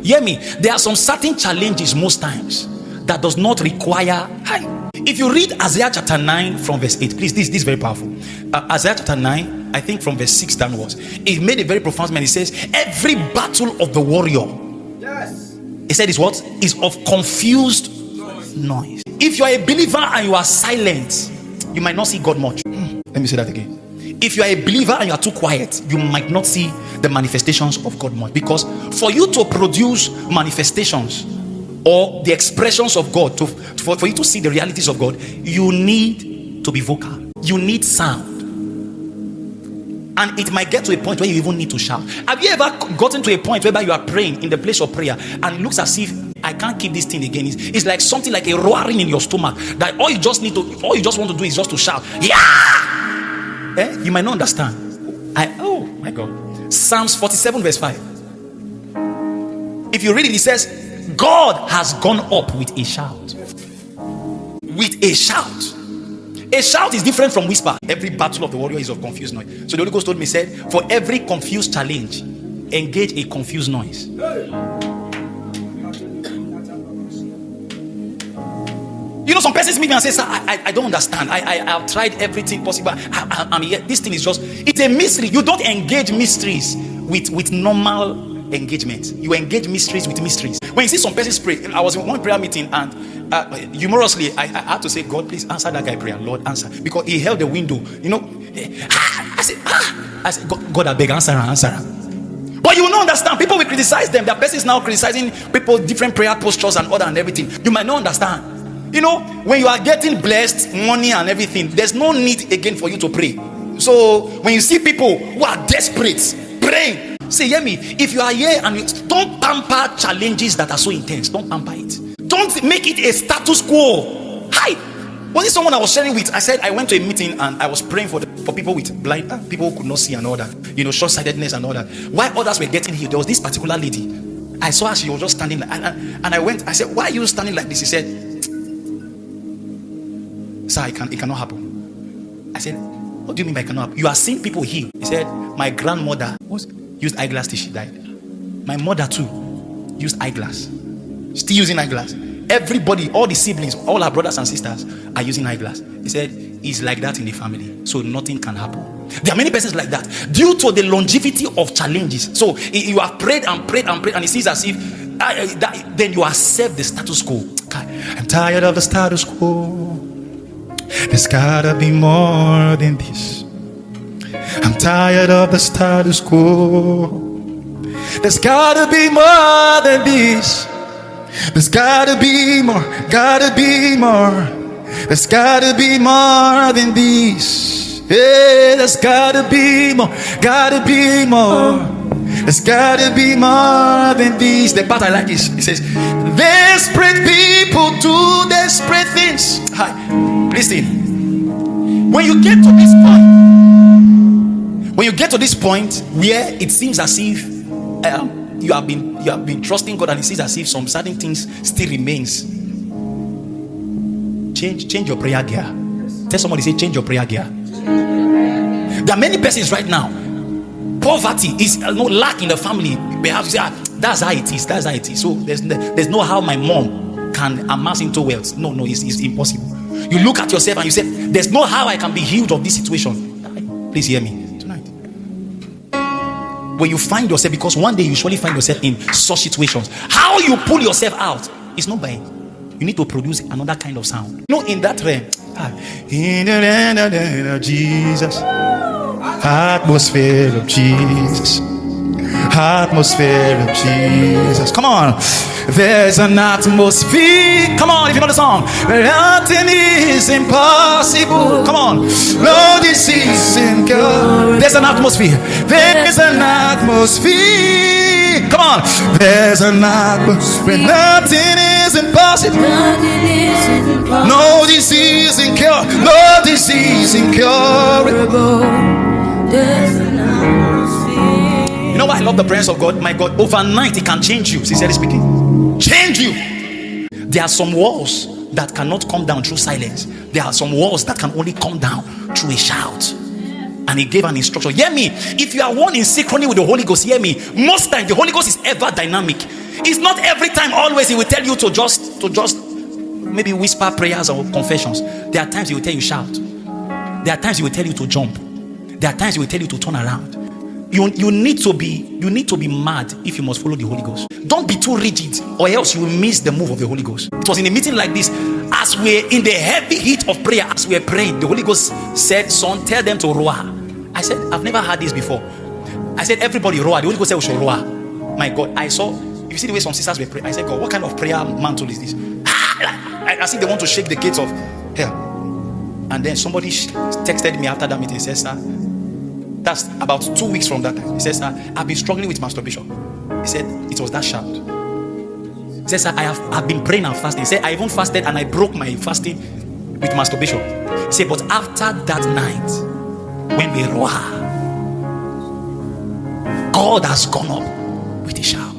Hear me. There are some certain challenges most times that does not require. If you read Isaiah chapter 9 from verse 8, please, this is very powerful. Isaiah chapter 9, I think from verse 6 downwards, it made a very profound statement. It says, every battle of the warrior, yes, he said, is what? Is of confused noise. If you are a believer and you are silent, you might not see God much. Let me say that again. If you are a believer and you are too quiet, you might not see the manifestations of God much. Because for you to produce manifestations or the expressions of God, for you to see the realities of God, you need to be vocal. You need sound. And it might get to a point where you even need to shout. Have you ever gotten to a point whereby you are praying in the place of prayer and it looks as if I can't keep this thing again? It's like something like a roaring in your stomach, that all you just want to do is just to shout. Yeah! You might not understand. Oh my God. Psalms 47 verse 5. If you read it, it says, God has gone up with a shout. With a shout. A shout is different from whisper. Every battle of the warrior is of confused noise. So the Holy Ghost told me, said, for every confused challenge, engage a confused noise. You know, some persons meet me and say, sir, I don't understand. I've tried everything possible. I'm here. This thing is just, it's a mystery. You don't engage mysteries with normal engagement. You engage mysteries with mysteries. When you see some persons pray, I was in one prayer meeting and humorously, I had to say, God, please answer that guy prayer. Lord, answer. Because he held the window. You know, I said, God, I beg, answer. But you will not understand. People will criticize them. Their persons now criticizing people, different prayer postures and order and everything. You might not understand. You know, when you are getting blessed, money and everything, there's no need again for you to pray. So when you see people who are desperate, praying, say, hear me, if you are here and don't pamper challenges that are so intense, don't pamper it. Don't make it a status quo. Hi, was it someone I was sharing with? I said I went to a meeting and I was praying for people with blind, people who could not see and all that, you know, short-sightedness and all that. While others were getting healed, there was this particular lady. I saw her, she was just standing like, and I went, I said, why are you standing like this? He said, sir, it cannot happen. I said, what do you mean by it cannot happen? You are seeing people heal. He said, my grandmother used eyeglass till she died. My mother too used eyeglass. Still using eyeglass. Everybody, all the siblings, all our brothers and sisters are using eyeglass. He said, it's like that in the family, so nothing can happen. There are many persons like that due to the longevity of challenges. So you have prayed and it seems as if then you accept the status quo. I'm tired of the status quo. There's gotta be more than this. I'm tired of the status quo. There's gotta be more than this. There's gotta be more, gotta be more. There's gotta be more than this. Yeah, there's gotta be more, gotta be more. There's gotta be more than this. The part I like is, it says, desperate people do desperate things. Hi, listen. When you get to this point where it seems as if you have been trusting God and it seems as if some certain things still remains, change your prayer gear. Tell somebody, say, change your prayer gear. There are many persons right now, poverty is no lack in the family. Perhaps that's how it is. So there's no how my mom can amass into wealth. No, it's impossible. You look at yourself and you say, there's no how I can be healed of this situation. Please hear me tonight. When you find yourself, because one day you surely find yourself in such situations, how you pull yourself out is not by, you need to produce another kind of sound. You know, in that realm, in the land of Jesus, atmosphere of Jesus, atmosphere of Jesus. Come on, there's an atmosphere. Come on, if you know the song, nothing is impossible. Come on, no disease in God. There's an atmosphere. There's an atmosphere. Come on, there's an atmosphere. Nothing is impossible. No disease incurable. No disease incurable. There's an atmosphere. You know why I love the presence of God? My God, overnight it can change you. Sincerely speaking, change you. There are some walls that cannot come down through silence. There are some walls that can only come down through a shout. And he gave an instruction. Hear me. If you are one in synchrony with the Holy Ghost, hear me. Most times the Holy Ghost is ever dynamic. It's not every time, always, he will tell you to just maybe whisper prayers or confessions. There are times he will tell you shout. There are times he will tell you to jump. There are times he will tell you to turn around. You need to be mad if you must follow the Holy Ghost. Don't be too rigid, or else you will miss the move of the Holy Ghost. It was in a meeting like this, as we're in the heavy heat of prayer, as we're praying, the Holy Ghost said, son, tell them to roar. I said, I've never heard this before. I said, everybody roar. The Holy Ghost said we should roar. My God, I saw, you see the way some sisters were praying. I said, God, what kind of prayer mantle is this? I see they want to shake the gates of hell. And then somebody texted me after that meeting. He says, sir, that's about 2 weeks from that time. He says, sir, I've been struggling with masturbation. He said, it was that shout. He says, sir, I've been praying and fasting. He said, I even fasted and I broke my fasting with masturbation. He said, but after that night, when we roar, God has gone up with a shout.